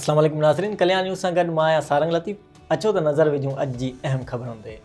अस्सलाम वालेकुम नाज़रीन, कल्याण न्यूज़ सां गॾु मां आहियां सारंग लतीफ़। अचो त नज़र विझूं अॼु जी अहम ख़बरुनि ते।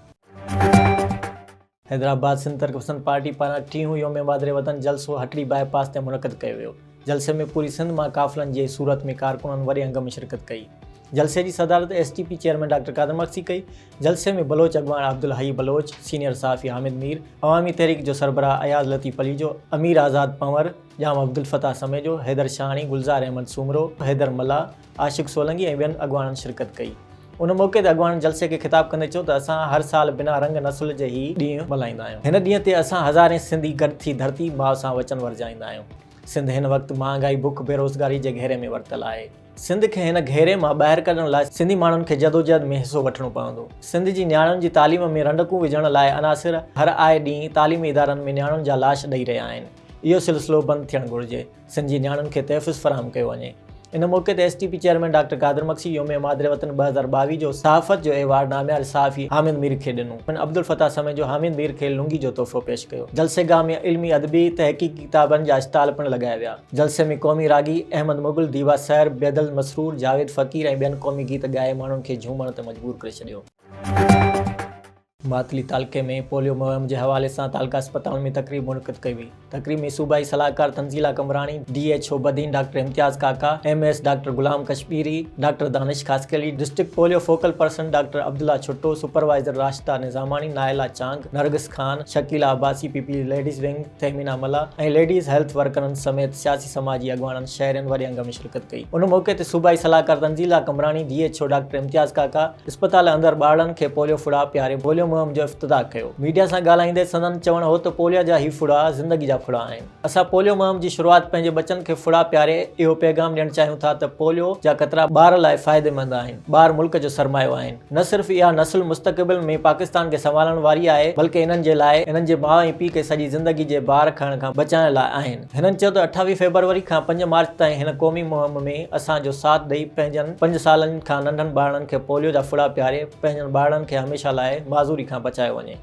हैदराबाद सिंध तरक़पसंद पार्टी पारां 30 योम वादिरे वतन जलसो हटड़ी बाईपास ते मुनक़द कयो वियो। जलसे में पूरी सिंध मां काफ़िलनि जी सूरत में कारकुननि वॾे अंग में शिरकत कई। जलसे जी सदारत STP chairman doctor Qadir Magsi कई। जलसे में बलोच अॻवान अब्दुल हई बलोच, सीनियर सहाफ़ी हामिद मीर, अवामी तहरीक जो सरबराह अयाज़ लतीफ़ अली जो, अमीर आज़ाद पंवर, जाम अब्दुल फताह समेजो, हैदर शानी, गुलज़ार अहमद सूमरो, हैदर मला, आशिक सोलंगी ऐं ॿियनि अॻवाननि शिरकत कई। उन मौक़े ते अॻवान जलसे खे ख़िताब कंदे चयो त असां हर साल बिना रंग नस्ल जे ई ॾींहुं मल्हाईंदा आहियूं। हिन ॾींहं ते असां हज़ारे सिंधी गॾु थी धरती माउ सां वचन वरजाईंदा आहियूं। सिंध हिन वक़्तु महांगाई, बुख, बेरोज़गारी जे घेरे में वरितल आहे। सिंध खे हिन घेरे मां ॿाहिरि कढण लाइ सिंधी माण्हुनि खे जदोजहद में हिसो वठिणो पवंदो। सिंध जी नियाणियुनि जी तालीम में रंडकूं विझण लाइ अनासिर हर आए ॾींहुं तालीमी इदारनि में नियाणियुनि जा लाश ॾेई रहिया आहिनि। इहो सिलसिलो बंदि थियणु घुरिजे। सिंध जी नियाणियुनि खे तहफ़ुज़ फराहम कयो वञे। इन मौक़े ते STP chairman doctor Qadir Magsi योम मादिरे वतन 2022 जो सहाफ़त जो एवार्ड नामियार सहाफ़ी हामिद मीर खे ॾिनो। अब्दुल फताह समेजो हामिद मीर खे लुंगी जो तोहफ़ो पेश कयो। जलसेगाह में इल्मी, अदबी, तहक़ीक़ी किताबनि जा स्टॉल पिणु लॻाया विया। जलसे में क़ौमी रागी अहमद मुग़ल, दीवा सैर, बेदल मसरूर, जावेद फ़कीर ऐं ॿियनि क़ौमी गीत ॻाए माण्हुनि खे झूमण ते मजबूर करे छॾियो। मातली तालके में पोलियो मुहिम जे हवाले सां तालका अस्पताल में तक़रीब मुनक़द कई हुई। तक़रीब में सूबाई सलाहकार Tanzeela Kamrani, DHO Badin doctor Imtiaz Kaka, MS doctor Ghulam Kashmiri, doctor Danish Khaskheli, district polio focal person doctor Abdullah Chhutto, supervisor Rashida Nizamani, Naila Chang, Nargis Khan, Shakeela Abbasi, PP ladies wing, Tahmina मला ऐं लेडीज़ हेल्थ वर्करनि समेत सियासी समाजी अॻवाननि शहरनि वॾे अंग में शिरकत कई। उन मौक़े ते सूबाई सलाहकार तंज़ीला कमरानी, DHO डॉक्टर इम्तियाज़ काका अस्पताल अंदरि ॿारनि खे पोलियो फुड़ा पियारे पोलियो मुहिम जो इफ़्तिताह कयो। मीडिया सां ॻाल्हाईंदे संदन चवणु हो त पोलियो जा ही फुड़ा ज़िंदगी जा फुड़ा आहिनि। असां पोलियो मुहिम जी शुरूआत पंहिंजे बचनि खे फुड़ा पियारे इहो पैगाम ॾियणु चाहियूं था त पोलियो जा क़तरा ॿार लाइ फ़ाइदेमंद आहिनि। ॿार मुल्क जो सरमायो आहिनि। न सिर्फ़ इहा नस्ल मुस्तक़बिल में पाकिस्तान खे संभालण वारी आहे, बल्कि इन्हनि जे लाइ इन्हनि जे माउ ऐं पीउ खे सॼी ज़िंदगी जे भार खणण खां बचाइण लाइ आहिनि। हिननि चयो त 28 फरवरी खां 5 मार्च ताईं हिन क़ौमी मुहिम में असांजो साथ ॾेई पंहिंजनि 5 सालनि खां नंढनि ॿारनि खे पोलियो जा फुड़ा पियारे पंहिंजनि ॿारनि खे हमेशह लाइ माज़ूरी खां बचायो वञे।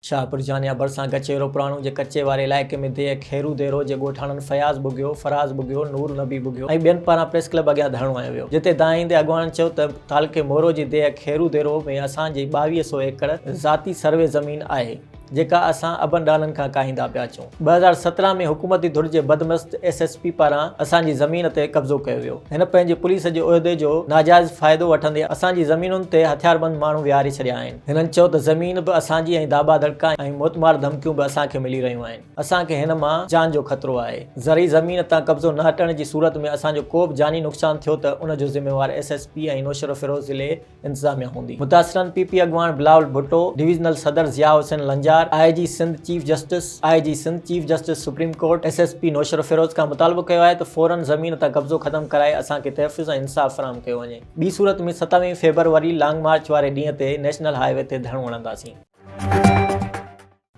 शाहपुर जानिया भरिसां कचेरो पुराणो जे कचे वारे इलाइक़े में देह खेरू देरो जे ॻोठाणनि फयाज़ बुगियो, फराज़ बुगियो, नूर नबी बुगियो ऐं ॿियनि पारां प्रेस क्लब अॻियां धरणो आयो वियो, जिते दाईंदे अॻवाननि चयो त तालके मोरो जी देह खेरू देरो में असांजी 2200 एकड़ ज़ाती सर्वे ज़मीन आहे, जेका असां अबन ॾालनि खां काहींदा पिया अचूं। 2017 में हुकूमती धुर जे बदमस्त SSP पारां असांजी ज़मीन ते कब्ज़ो कयो वियो। हिन पंहिंजे पुलिस जे उहिदे जो नाजाइज़ फ़ाइदो वठंदे असांजी ज़मीनुनि ते हथियारबंद माण्हू विहारे छॾिया आहिनि। हिननि चयो त ज़मीन बि असांजी ऐं दाबा दड़का ऐं मोतमार धमकियूं बि असांखे मिली रहियूं आहिनि। असांखे हिन मां जान जो ख़तरो आहे। ज़रई ज़मीन तां कब्ज़ो न हटण जी सूरत में असांजो को बि जानी नुक़सानु थियो त उन जो ज़िम्मेवार SSP ऐं नौशर फिरोज़ ज़िले इंतिज़ामिया हूंदी। मुतासिरनि PP अॻवान बिलावल भुट्टो, डिवीज़नल सदर Zia Hussain Lanjar, IG Sindh chief justice, IG Sindh chief justice supreme court, SSP Naushahro Feroze खां मुतालबो कयो आहे त फ़ौरन ज़मीन तां कब्ज़ो ख़तमु कराए असांखे तहफ़ुज़ ऐं इंसाफ़ फराहम कयो वञे। ॿी सूरत में 27 फरवरी लॉन्ग मार्च वारे ॾींहं ते नेशनल हाईवे ते धरणो हणंदासीं।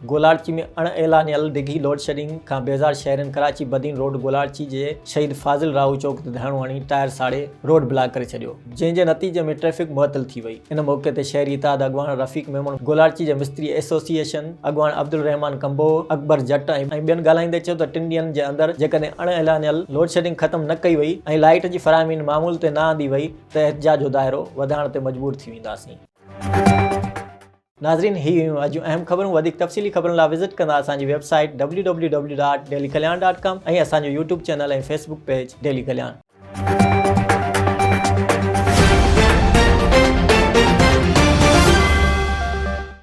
गोलारची में अणएलानियल डिघी लोड शेडिंग खां बेज़ार शहरनि कराची बदीन रोड गोलारची जे शहीद फाज़िल राहू चौक ते धरणो हणी टायर साड़े रोड ब्लॉक करे छॾियो, जंहिं जे नतीजे में ट्रैफ़िक मुअतल थी वई। इन मौक़े ते शहरी इताद अॻवान रफ़ीक मेमन, गोलारची जे मिस्त्री एसोसिएशन अॻवान अब्दुल रहमान कंबो, अकबर जट ऐं ॿियनि ॻाल्हाईंदे चयो त 3 ॾींहंनि जे अंदरि जेकॾहिं अणएलानियल लोड शेडिंग ख़तमु न कई वई ऐं लाइट जी फ़राहमी मामूल ते न आंदी वई त एहतिजाज जो दाइरो वधाइण ते मजबूर थी वेंदासीं। नाज़रीन, ही हुयूं अॼु अहम ख़बरूं। वधीक तफ़सीली ख़बरुनि लाइ विज़िट कंदा असांजी वेबसाइट www.dailykalyan.com ऐं असांजो YouTube चैनल ऐं Facebook पेज डेली कल्याण।